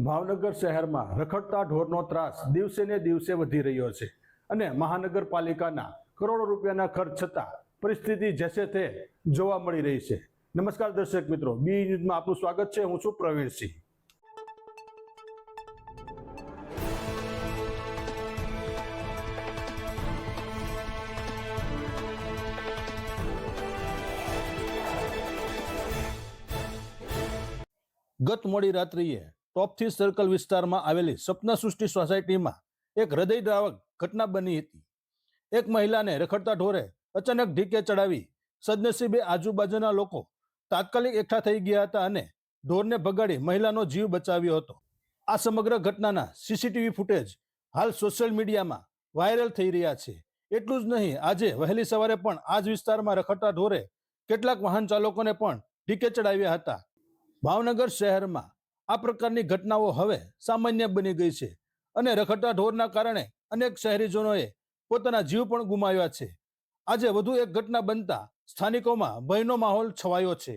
ભાવનગર શહેરમાં રખડતા ઢોરનો ત્રાસ દિવસે ને દિવસે વધી રહ્યો છે અને મહાનગરપાલિકાના કરોડો રૂપિયાના ખર્ચ છતાં પરિસ્થિતિ જેસે તે જોવા મળી રહી છે। નમસ્કાર દર્શક મિત્રો, બી ન્યૂઝમાં આપનું સ્વાગત છે। હું છું પ્રવીણસિંહ। ગત મોડી રાત્રિએ ટોપથી સર્કલ વિસ્તારમાં આવેલી સપના સૃષ્ટિ સોસાયટીમાં એક હૃદયદ્રાવક ઘટના બની હતી। એક મહિલાને રખડતા ઢોરે અચાનક ઢીકે ચડાવી સદનસીબે આજુબાજુના લોકો તાત્કાલિક એકઠા થઈ ગયા હતા અને ઢોરને ભગાડી મહિલાનો જીવ બચાવ્યો હતો। આ સમગ્ર ઘટનાના સીસીટીવી ફૂટેજ હાલ સોશિયલ મીડિયામાં વાયરલ થઈ રહ્યા છે। એટલું જ નહીં, આજે વહેલી સવારે પણ આ જ વિસ્તારમાં રખડતા ઢોરે કેટલાક વાહન ચાલકોને પણ ઢીકે ચડાવ્યા હતા। ભાવનગર શહેરમાં આ પ્રકારની ઘટનાઓ હવે સામાન્ય બની ગઈ છે અને રખડતા ઢોરના કારણે અનેક શહેરીજનોએ પોતાના જીવ પણ ગુમાવ્યા છે। આજે વધુ એક ઘટના બનતા સ્થાનિકોમાં ભયનો માહોલ છવાયો છે।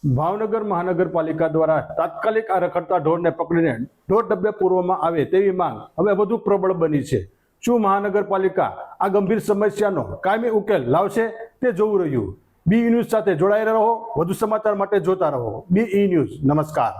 ભાવનગર મહાનગરપાલિકા દ્વારા તાત્કાલિક આ રખડતા ઢોરને પકડીને ઢોર ડબ્બે પૂરવામાં આવે તેવી માંગ હવે વધુ પ્રબળ બની છે। શું મહાનગરપાલિકા આ ગંભીર સમસ્યાનો કાયમી ઉકેલ લાવશે તે જોવું રહ્યું। બી ન્યૂઝ સાથે જોડાયેલા રહો। વધુ સમાચાર માટે જોતા રહો બી ન્યૂઝ। નમસ્કાર।